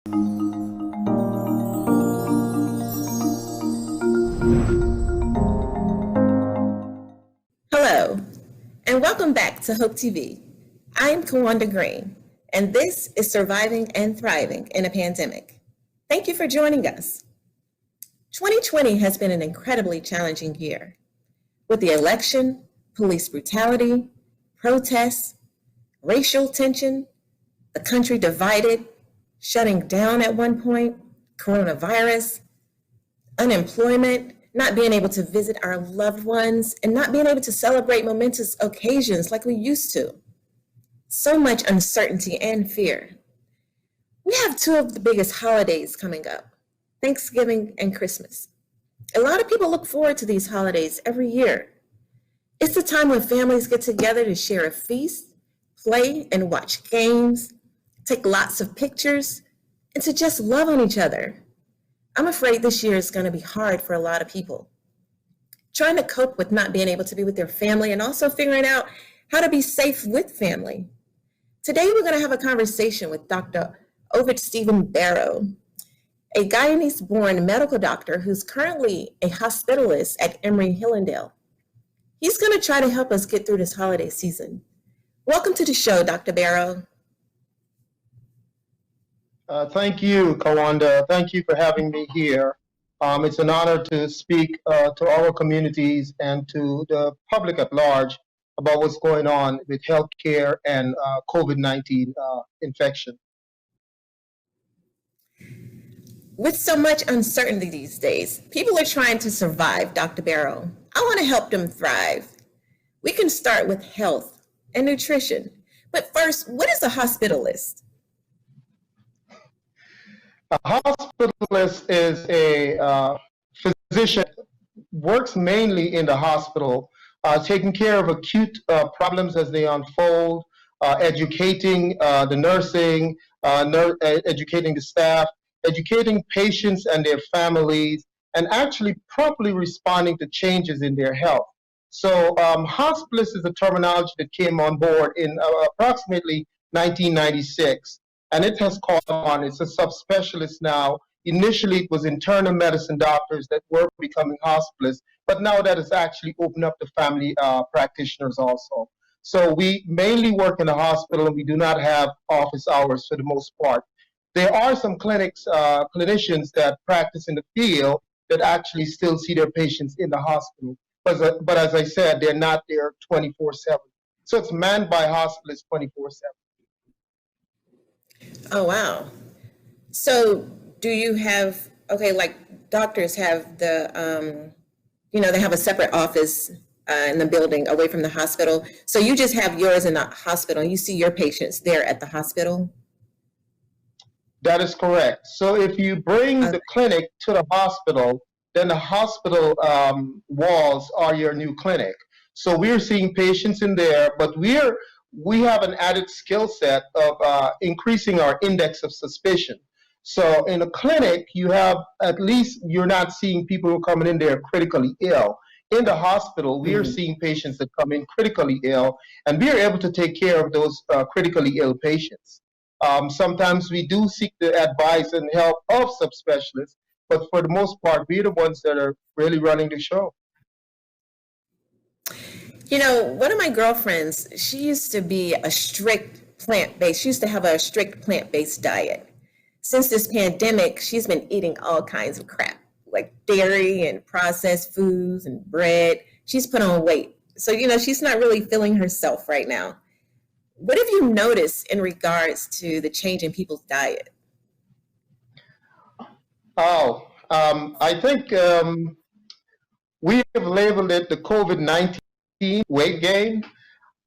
Hello, and welcome back to Hope TV. I'm Kawanda Green, and this is Surviving and Thriving in a Pandemic. Thank you for joining us. 2020 has been an incredibly challenging year. With the election, police brutality, protests, racial tension, the country divided, shutting down at one point, coronavirus, unemployment, not being able to visit our loved ones, and not being able to celebrate momentous occasions like we used to. So much uncertainty and fear. We have two of the biggest holidays coming up, Thanksgiving and Christmas. A lot of people look forward to these holidays every year. It's the time when families get together to share a feast, play and watch games, take lots of pictures, and to just love on each other. I'm afraid this year is going to be hard for a lot of people. Trying to cope with not being able to be with their family and also figuring out how to be safe with family. Today, we're going to have a conversation with Dr. Ovid Stephen Barrow, a Guyanese-born medical doctor who's currently a hospitalist at Emory-Hillendale. He's going to try to help us get through this holiday season. Welcome to the show, Dr. Barrow. Thank you, Kawanda. Thank you for having me here. It's an honor to speak to our communities and to the public at large about what's going on with healthcare and COVID-19 infection. With so much uncertainty these days, people are trying to survive, Dr. Barrow. I want to help them thrive. We can start with health and nutrition. But first, what is a hospitalist? A hospitalist is a physician, works mainly in the hospital, taking care of acute problems as they unfold, educating the nursing, educating the staff, educating patients and their families, and actually properly responding to changes in their health. So hospitalist is a terminology that came on board in approximately 1996. And it has caught on. It's a subspecialist now. Initially, it was internal medicine doctors that were becoming hospitalists, but now that has actually opened up to family practitioners also. So we mainly work in the hospital, and we do not have office hours for the most part. There are some clinics, clinicians that practice in the field that actually still see their patients in the hospital. But as I said, they're not there 24/7. So it's manned by hospitalists 24/7. Oh, wow. So do you have, like doctors have the, they have a separate office in the building away from the hospital. So you just have yours in the hospital and you see your patients there at the hospital? That is correct. So if you bring the clinic to the hospital, then the hospital walls are your new clinic. So we're seeing patients in there, but we have an added skill set of increasing our index of suspicion. So in a clinic, you have at least, you're not seeing people who are coming in there critically ill. In the hospital, we are seeing patients that come in critically ill, and we are able to take care of those critically ill patients. Sometimes we do seek the advice and help of subspecialists, but for the most part, we're the ones that are really running the show. One of my girlfriends, she used to be a strict plant-based. She used to have a strict plant-based diet. Since this pandemic, she's been eating all kinds of crap, like dairy and processed foods and bread. She's put on weight. So, she's not really feeling herself right now. What have you noticed in regards to the change in people's diet? I think we have labeled it the COVID-19 weight gain,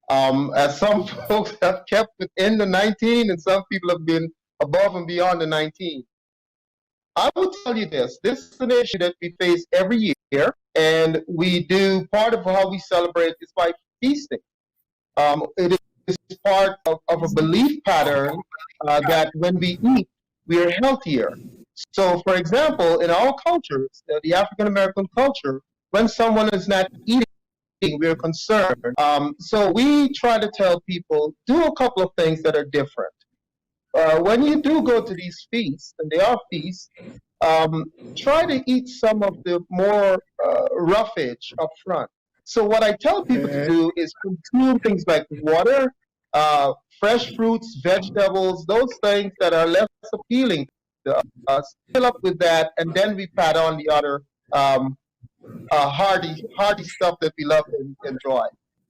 as some folks have kept within the 19 and some people have been above and beyond the 19. I will tell you this is an issue that we face every year, and we do, part of how we celebrate is by feasting. It is part of a belief pattern that when we eat, we are healthier. So for example, in our cultures, the African American culture, when someone is not eating, we're concerned. So we try to tell people, do a couple of things that are different. when you do go to these feasts, and they are feasts, try to eat some of the more roughage up front. So what I tell people to do is consume things like water, fresh fruits, vegetables, those things that are less appealing to us. Fill up with that, and then we pat on the other hearty stuff that we love and enjoy.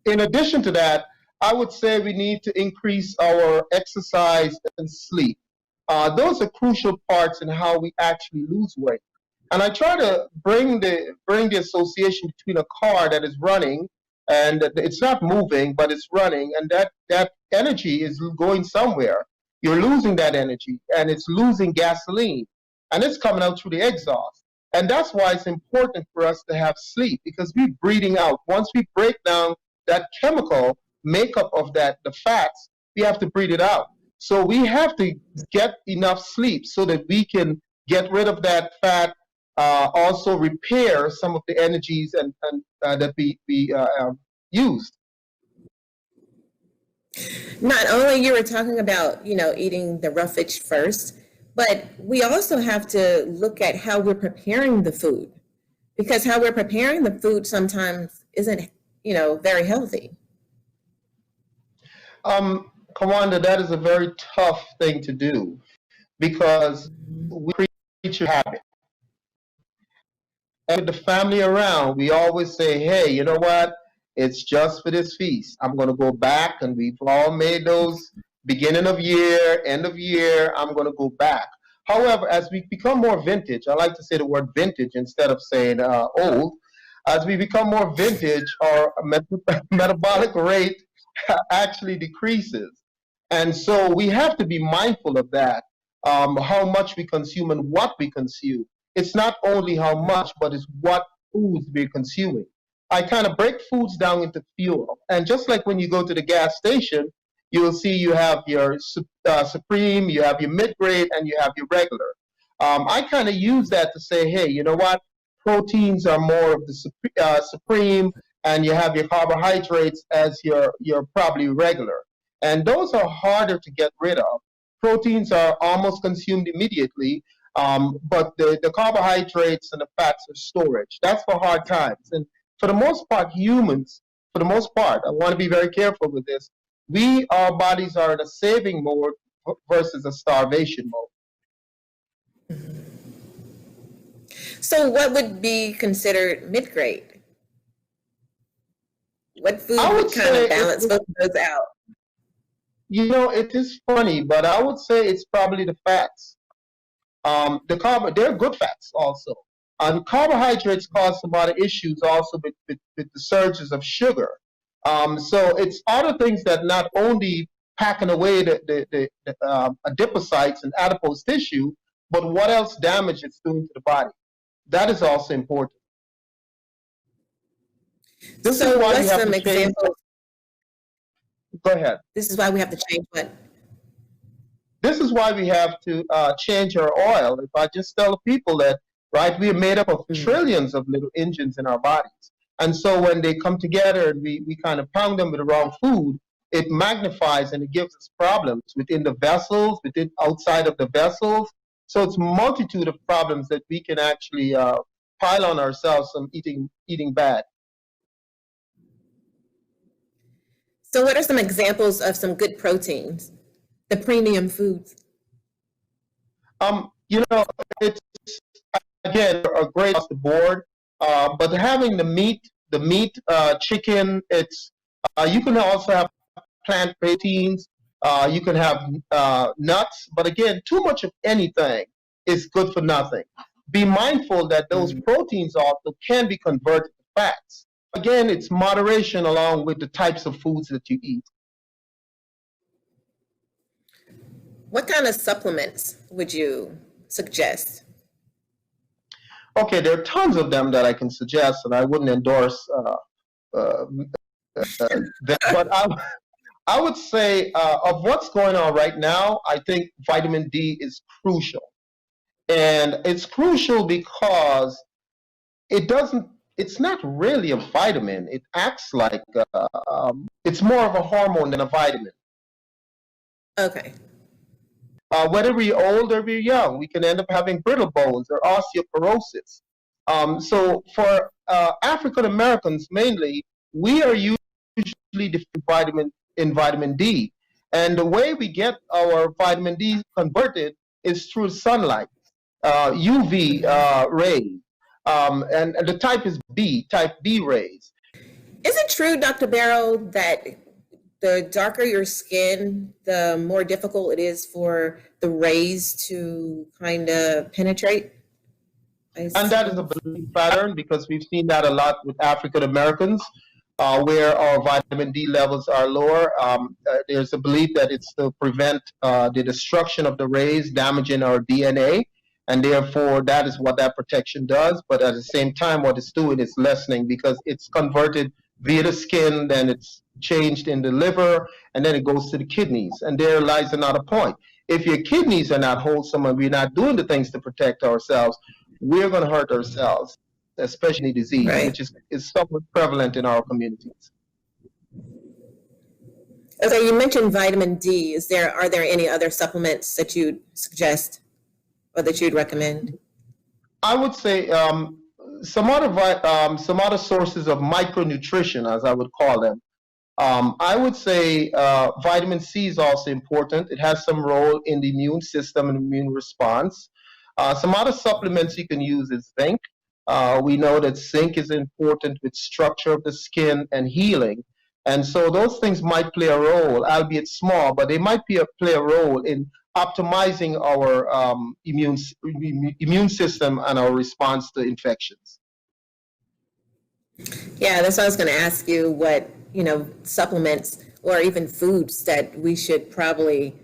In addition to that, I would say we need to increase our exercise and sleep. Those are crucial parts in how we actually lose weight. And I try to bring the association between a car that is running and it's not moving, but it's running, and that energy is going somewhere. You're losing that energy, and it's losing gasoline, and it's coming out through the exhaust. And that's why it's important for us to have sleep, because we're breathing out. Once we break down that chemical makeup of the fats, we have to breathe it out. So we have to get enough sleep so that we can get rid of that fat, also repair some of the energies and that we used. Not only you were talking about, eating the roughage first, but we also have to look at how we're preparing the food, because how we're preparing the food sometimes isn't, very healthy. Kawanda, that is a very tough thing to do, because we creature habit. And with the family around, we always say, hey, you know what? It's just for this feast. I'm going to go back, and we've all made those beginning of year, end of year. I'm going to go back. However, as we become more vintage, I like to say the word vintage instead of saying old. As we become more vintage, our metabolic rate actually decreases. And so we have to be mindful of that, how much we consume and what we consume. It's not only how much, but it's what foods we're consuming. I kind of break foods down into fuel. And just like when you go to the gas station, you will see you have your supreme, you have your mid-grade, and you have your regular. I kind of use that to say, hey, you know what? Proteins are more of the supreme, and you have your carbohydrates as your probably regular. And those are harder to get rid of. Proteins are almost consumed immediately, but the carbohydrates and the fats are storage. That's for hard times. And for the most part, humans, for the most part, I want to be very careful with this. Our bodies are in a saving mode versus a starvation mode. So what would be considered mid-grade? What food would kind of balance both of those out? It is funny, but I would say it's probably the fats. They're good fats also. And carbohydrates cause some lot of issues also with the surges of sugar. So it's other things that not only packing away the adipocytes and adipose tissue, but what else damage it's doing to the body. That is also important. This is why we have to change. Go ahead. This is why we have to change what? This is why we have to change our oil. If I just tell people that, right, we are made up of trillions of little engines in our bodies. And so when they come together and we kind of pound them with the wrong food, it magnifies and it gives us problems within the vessels, within outside of the vessels. So it's a multitude of problems that we can actually pile on ourselves from eating bad. So what are some examples of some good proteins, the premium foods? It's, again, a great across the board, but having the meat, chicken, you can also have plant proteins, you can have nuts, but again, too much of anything is good for nothing. Be mindful that those proteins also can be converted to fats. Again, it's moderation along with the types of foods that you eat. What kind of supplements would you suggest? Okay, there are tons of them that I can suggest, and I wouldn't endorse them. But I would say of what's going on right now, I think vitamin D is crucial. And it's crucial because it's not really a vitamin. It acts like, it's more of a hormone than a vitamin. Okay. whether we're old or we're young, we can end up having brittle bones or osteoporosis. So for African Americans mainly, we are usually deficient in vitamin D. And the way we get our vitamin D converted is through sunlight, UV rays. And the type is type B rays. Is it true, Dr. Barrow, that the darker your skin, the more difficult it is for the rays to kind of penetrate? And that is a belief pattern because we've seen that a lot with African Americans, where our vitamin D levels are lower. There's a belief that it's to prevent the destruction of the rays damaging our DNA, and therefore that is what that protection does. But at the same time, what it's doing is lessening because it's converted via the skin, then it's changed in the liver, and then it goes to the kidneys. And there lies another point. If your kidneys are not wholesome and we're not doing the things to protect ourselves, we're going to hurt ourselves, especially disease, Right. which is somewhat prevalent in our communities. Okay, you mentioned vitamin D. Are there any other supplements that you'd suggest or that you'd recommend? I would say some other sources of micronutrition, as I would call them. I would say vitamin C is also important. It has some role in the immune system and immune response. Some other supplements you can use is zinc. We know that zinc is important with structure of the skin and healing. And so those things might play a role, albeit small, but they might play a role in optimizing our immune system and our response to infections. Yeah, that's what I was going to ask you, what, supplements or even foods that we should probably,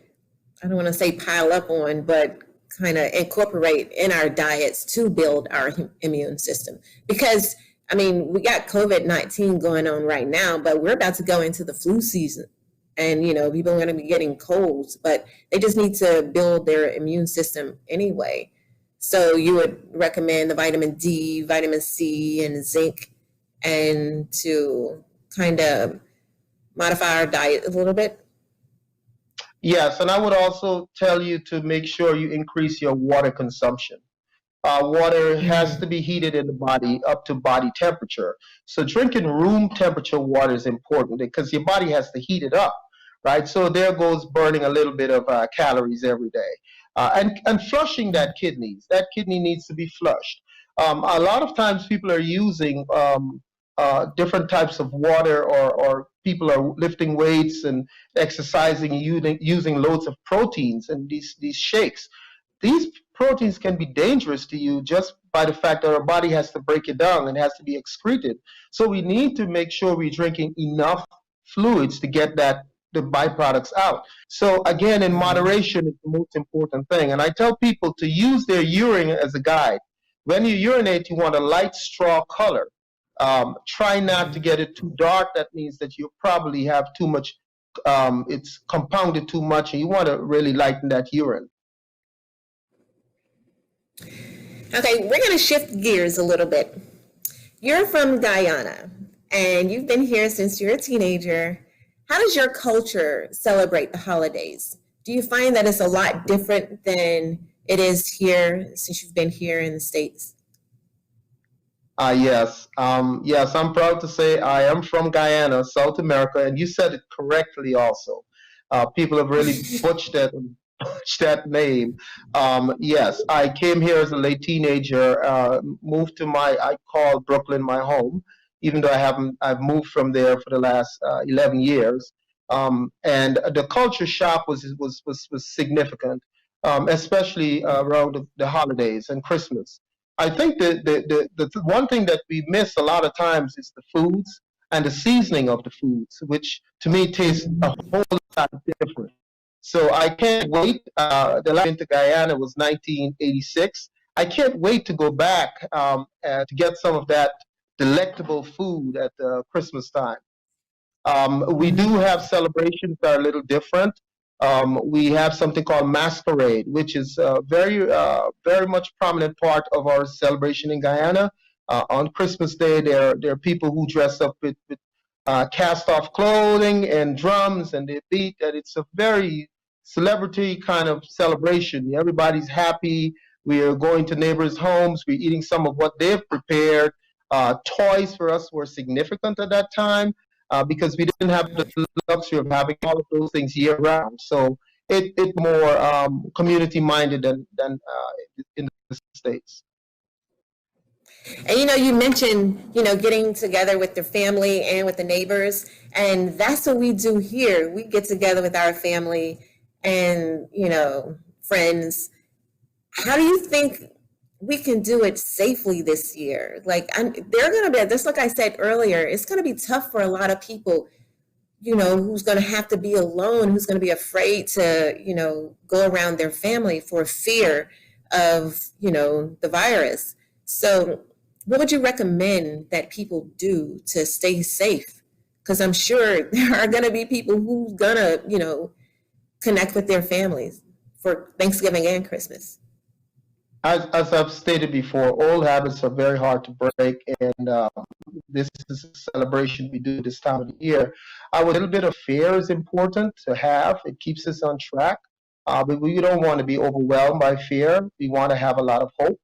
I don't want to say pile up on, but kind of incorporate in our diets to build our immune system. Because, we got COVID-19 going on right now, but we're about to go into the flu season. And, people are going to be getting colds, but they just need to build their immune system anyway. So you would recommend the vitamin D, vitamin C, and zinc, and to kind of modify our diet a little bit? Yes, and I would also tell you to make sure you increase your water consumption. Water has to be heated in the body up to body temperature. So drinking room temperature water is important because your body has to heat it up, right? So there goes burning a little bit of calories every day. And flushing that kidney needs to be flushed. A lot of times people are using different types of water, or people are lifting weights and exercising using loads of proteins and these shakes. These proteins can be dangerous to you just by the fact that our body has to break it down and has to be excreted. So we need to make sure we're drinking enough fluids to get the byproducts out. So again, in moderation is the most important thing. And I tell people to use their urine as a guide. When you urinate, you want a light straw color. Try not to get it too dark. That means that you probably have too much, it's compounded too much, and you want to really lighten that urine. Okay, we're going to shift gears a little bit. You're from Guyana, and you've been here since you're a teenager. How does your culture celebrate the holidays? Do you find that it's a lot different than it is here since you've been here in the States? Yes, I'm proud to say I am from Guyana, South America, and you said it correctly also. People have really butchered that name. Yes, I came here as a late teenager, moved to I call Brooklyn my home, even though I've moved from there for the last 11 years. And the culture shock was significant, especially around the holidays and Christmas. I think the one thing that we miss a lot of times is the foods and the seasoning of the foods, which to me tastes a whole lot different. So I can't wait. The last time to Guyana was 1986. I can't wait to go back to get some of that delectable food at Christmas time. We do have celebrations that are a little different. We have something called masquerade, which is a very much prominent part of our celebration in Guyana. On Christmas Day, there are people who dress up with cast-off clothing and drums, and they beat. And it's a very celebrity kind of celebration. Everybody's happy. We are going to neighbors' homes. We're eating some of what they've prepared. Toys for us were significant at that time because we didn't have the luxury of having all of those things year round. So it's more community minded than in the States. And you mentioned, getting together with your family and with the neighbors, and that's what we do here. We get together with our family and, friends. How do you think we can do it safely this year? Like, they're going to be, just like I said earlier, it's going to be tough for a lot of people, who's going to have to be alone, who's going to be afraid to, go around their family for fear of, the virus. So what would you recommend that people do to stay safe? Because I'm sure there are going to be people who's going to, connect with their families for Thanksgiving and Christmas. As I've stated before, old habits are very hard to break, and this is a celebration we do this time of the year. A little bit of fear is important to have. It keeps us on track, but we don't want to be overwhelmed by fear. We want to have a lot of hope.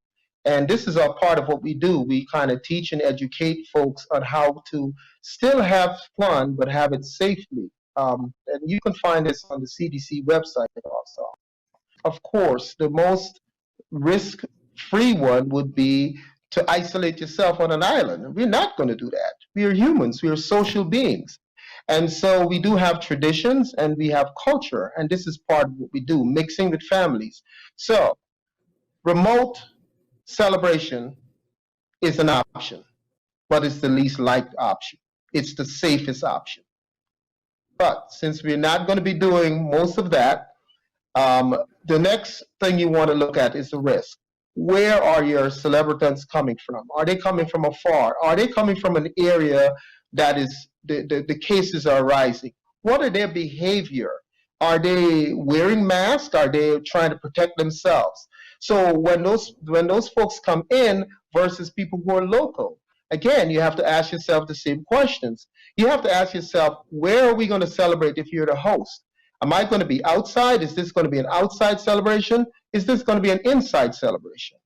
And this is a part of what we do. We kind of teach and educate folks on how to still have fun, but have it safely. And you can find this on the CDC website also. Of course, the most risk-free one would be to isolate yourself on an island. We're not going to do that. We are humans. We are social beings. And so we do have traditions and we have culture. And this is part of what we do, mixing with families. So remote celebration is an option, but it's the least liked option. It's the safest option. But since we're not going to be doing most of that, the next thing you want to look at is the risk. Where are your celebrants coming from? Are they coming from afar? Are they coming from an area that is the cases are rising? What are their behavior? Are they wearing masks? Are they trying to protect themselves? So when those folks come in versus people who are local, again, you have to ask yourself the same questions. You have to ask yourself, where are we going to celebrate if you're the host? Am I going to be outside? Is this going to be an outside celebration? Is this going to be an inside celebration?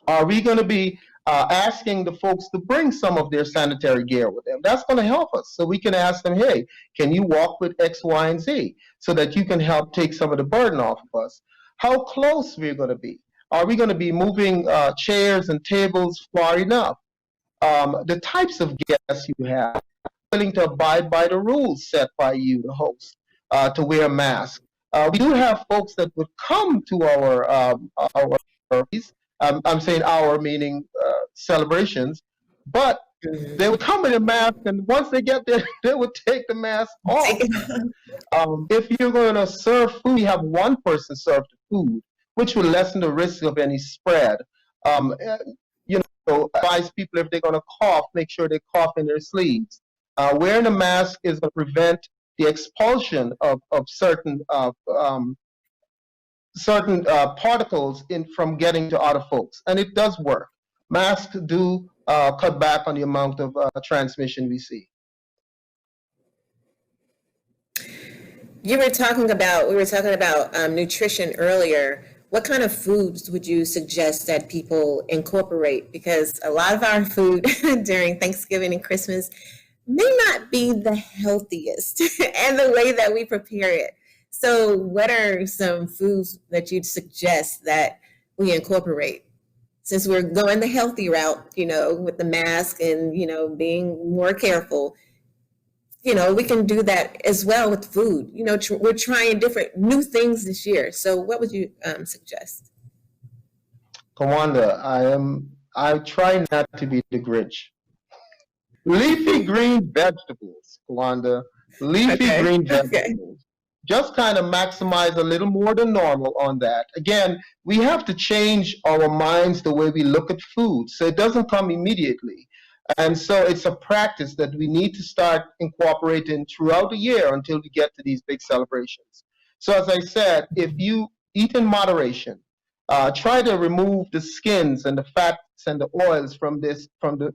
Are we going to be asking the folks to bring some of their sanitary gear with them? That's going to help us. So we can ask them, hey, can you walk with X, Y, and Z so that you can help take some of the burden off of us? How close we're going to be? Are we going to be moving chairs and tables far enough? The types of guests you have, willing to abide by the rules set by you, the host, to wear a mask. We do have folks that would come to our I'm saying our meaning celebrations, but they would come in a mask, and once they get there, they would take the mask off. If you're going to serve food, we have one person serve the food, which will lessen the risk of any spread. Advise people if they're going to cough, make sure they cough in their sleeves. Wearing a mask is going to prevent the expulsion of certain particles from getting to other folks, and it does work. Masks do cut back on the amount of transmission we see. We were talking about nutrition earlier. What kind of foods would you suggest that people incorporate? Because a lot of our food during Thanksgiving and Christmas may not be the healthiest and the way that we prepare it. So what are some foods that you'd suggest that we incorporate? Since we're going the healthy route, with the mask and, being more careful, we can do that as well with food. We're trying different new things this year. So what would you suggest? Kawanda, I try not to be the Grinch. Leafy green vegetables, Kawanda. Leafy green vegetables. Just kind of maximize a little more than normal on that. Again, we have to change our minds the way we look at food, so it doesn't come immediately. And so it's a practice that we need to start incorporating throughout the year until we get to these big celebrations. So as I said, if you eat in moderation, try to remove the skins and the fat and the oils from the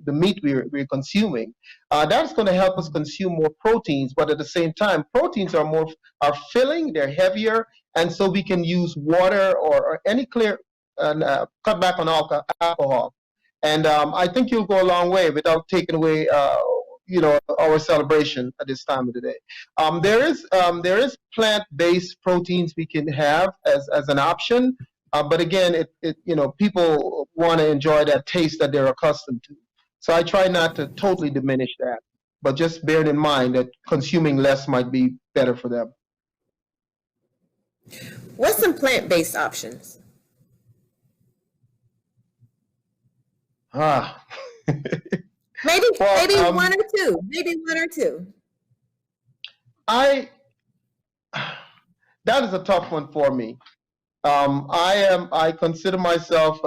meat we're consuming. That's going to help us consume more proteins, but at the same time, proteins are filling, they're heavier, and so we can use water or any clear and cut back on alcohol. And I think you'll go a long way without taking away, our celebration at this time of the day. There is plant-based proteins we can have as an option, but again, people want to enjoy that taste that they're accustomed to. So I try not to totally diminish that, but just bearing in mind that consuming less might be better for them. What's some plant-based options? Ah. Maybe Well, one or two. Maybe one or two. I that is a tough one for me. I consider myself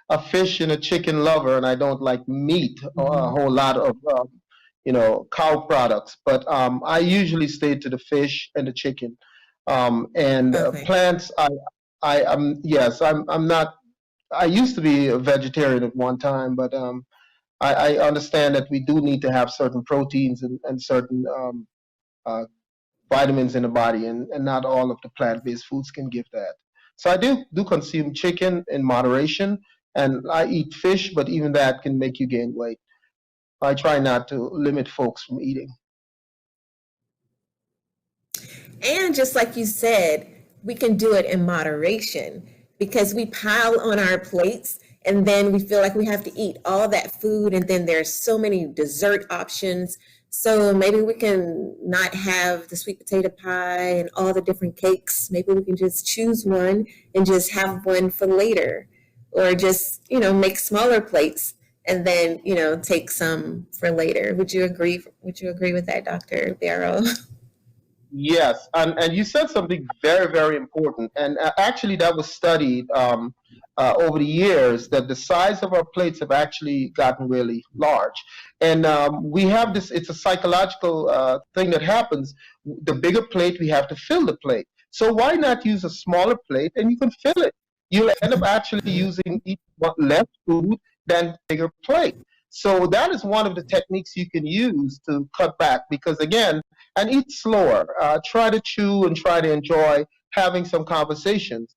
a fish and a chicken lover, and I don't like meat or a whole lot of cow products. But I usually stay to the fish and the chicken. And Okay. plants, I'm not. I used to be a vegetarian at one time, but I understand that we do need to have certain proteins and certain uh, vitamins in the body, and not all of the plant-based foods can give that. So I do consume chicken in moderation, and I eat fish, but even that can make you gain weight. I try not to limit folks from eating. And just like you said, we can do it in moderation because we pile on our plates and then we feel like we have to eat all that food, and then there's so many dessert options. So maybe we can not have the sweet potato pie and all the different cakes. Maybe we can just choose one and just have one for later, or just, make smaller plates and then, take some for later. Would you agree? Would you agree with that, Dr. Barrow? Yes, and you said something very, very important, and actually that was studied over the years, that the size of our plates have actually gotten really large, and we have this. It's a psychological thing that happens. The bigger plate, we have to fill the plate. So why not use a smaller plate and you can fill it? You'll end up actually using less food than bigger plate. So that is one of the techniques you can use to cut back, because again, and eat slower. Try to chew and try to enjoy having some conversations.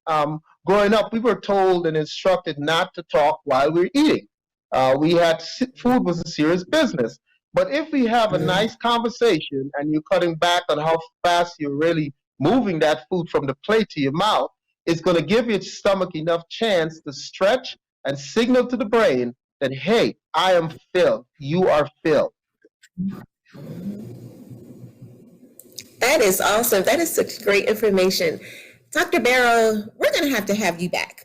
Growing up, we were told and instructed not to talk while we're eating. Food was a serious business. But if we have a nice conversation and you're cutting back on how fast you're really moving that food from the plate to your mouth, it's going to give your stomach enough chance to stretch and signal to the brain that, hey, I am filled. You are filled. That is awesome. That is such great information. Dr. Barrow, we're going to have you back.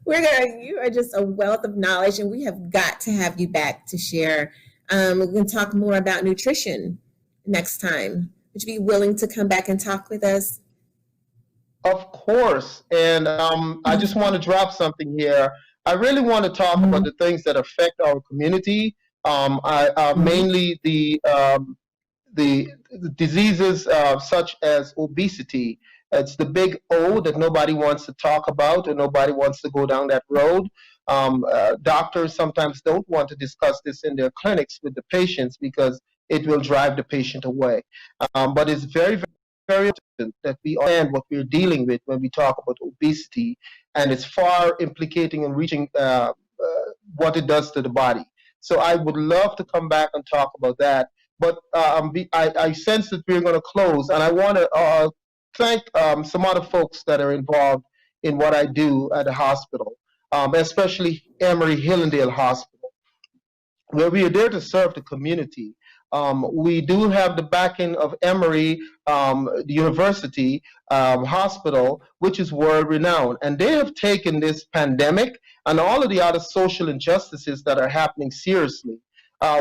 You are just a wealth of knowledge, and we have got to have you back to share. We're going to talk more about nutrition next time. Would you be willing to come back and talk with us? Of course. And I just want to drop something here. I really want to talk about the things that affect our community. Mainly the diseases such as obesity. It's the big O that nobody wants to talk about, and nobody wants to go down that road. Doctors sometimes don't want to discuss this in their clinics with the patients because it will drive the patient away. But it's very, very, very important that we understand what we're dealing with when we talk about obesity, and it's far implicating and reaching what it does to the body. So I would love to come back and talk about that. But I sense that we're going to close, and I want to thank some other folks that are involved in what I do at the hospital, especially Emory Hillendale Hospital, where we are there to serve the community. We do have the backing of Emory the University Hospital, which is world renowned, and they have taken this pandemic and all of the other social injustices that are happening seriously.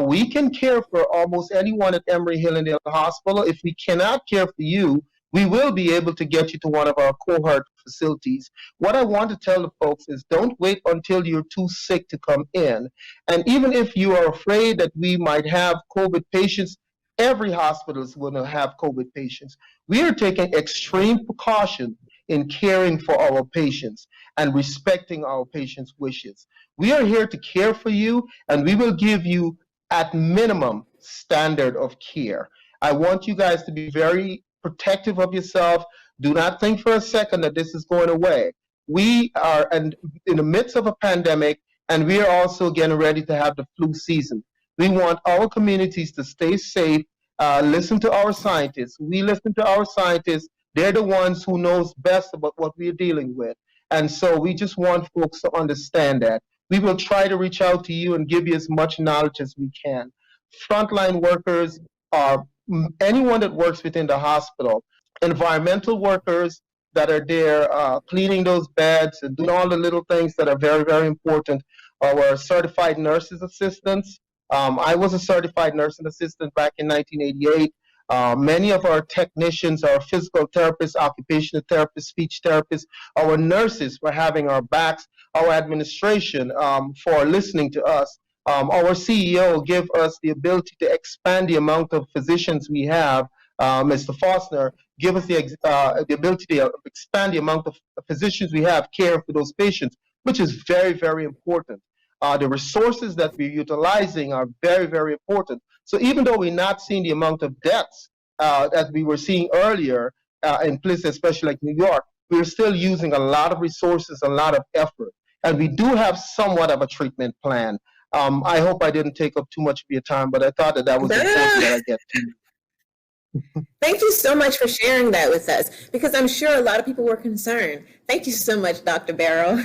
We can care for almost anyone at Emory Hillendale Hospital. If we cannot care for you, we will be able to get you to one of our cohort facilities. What I want to tell the folks is don't wait until you're too sick to come in. And even if you are afraid that we might have COVID patients, every hospital is going to have COVID patients. We are taking extreme precaution in caring for our patients and respecting our patients' wishes. We are here to care for you, and we will give you at minimum standard of care. I want you guys to be very protective of yourself. Do not think for a second that this is going away. We are in the midst of a pandemic, and we are also getting ready to have the flu season. We want our communities to stay safe. Listen to our scientists. We listen to our scientists. They're the ones who knows best about what we're dealing with. And so we just want folks to understand that. We will try to reach out to you and give you as much knowledge as we can. Frontline workers are anyone that works within the hospital, environmental workers that are there cleaning those beds and doing all the little things that are very, very important. Our certified nurses assistants. I was a certified nursing assistant back in 1988. Many of our technicians, our physical therapists, occupational therapists, speech therapists, our nurses for having our backs, our administration for listening to us. Our CEO give us the ability to expand the amount of physicians we have. Mr. Fostner, give us the ability to expand the amount of physicians we have caring for those patients, which is very, very important. The resources that we're utilizing are very, very important. So even though we're not seeing the amount of deaths that we were seeing earlier in places, especially like New York, we're still using a lot of resources, a lot of effort. And we do have somewhat of a treatment plan. I hope I didn't take up too much of your time, but I thought that was important that I get to you. Thank you so much for sharing that with us, because I'm sure a lot of people were concerned. Thank you so much, Dr. Barrow.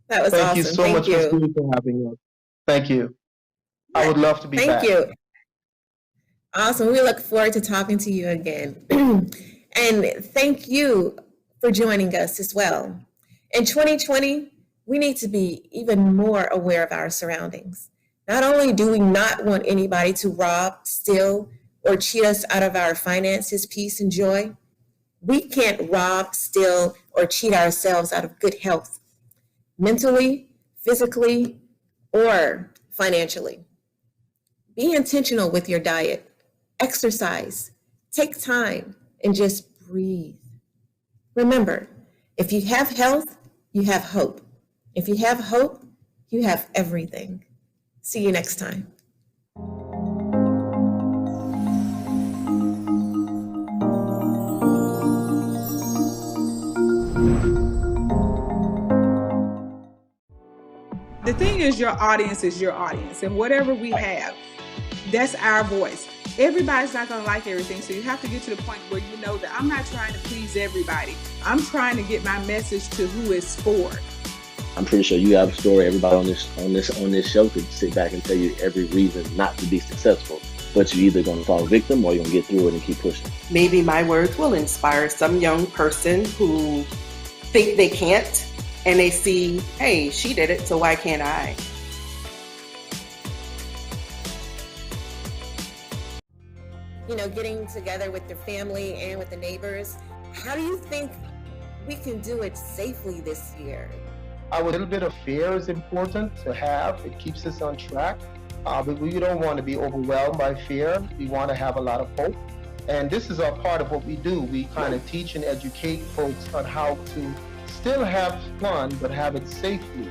That was awesome. Thank you so much for having us. Thank you. I would love to be back. Thank you. Awesome. We look forward to talking to you again. And thank you for joining us as well. In 2020, we need to be even more aware of our surroundings. Not only do we not want anybody to rob, steal, or cheat us out of our finances, peace, and joy, we can't rob, steal, or cheat ourselves out of good health, mentally, physically, or financially. Be intentional with your diet, exercise, take time, and just breathe. Remember, if you have health, you have hope. If you have hope, you have everything. See you next time. The thing is, your audience is your audience, and whatever we have, that's our voice. Everybody's not going to like everything, so you have to get to the point where you know that I'm not trying to please everybody. I'm trying to get my message to who it's for. I'm pretty sure you have a story. Everybody on this show could sit back and tell you every reason not to be successful, but you're either going to fall victim or you're going to get through it and keep pushing. Maybe my words will inspire some young person who think they can't, and they see, hey, she did it, so why can't I? You know, getting together with your family and with the neighbors, how do you think we can do it safely this year? A little bit of fear is important to have. It keeps us on track. But we don't want to be overwhelmed by fear. We want to have a lot of hope. And this is a part of what we do. We kind of teach and educate folks on how to still have fun, but have it safely.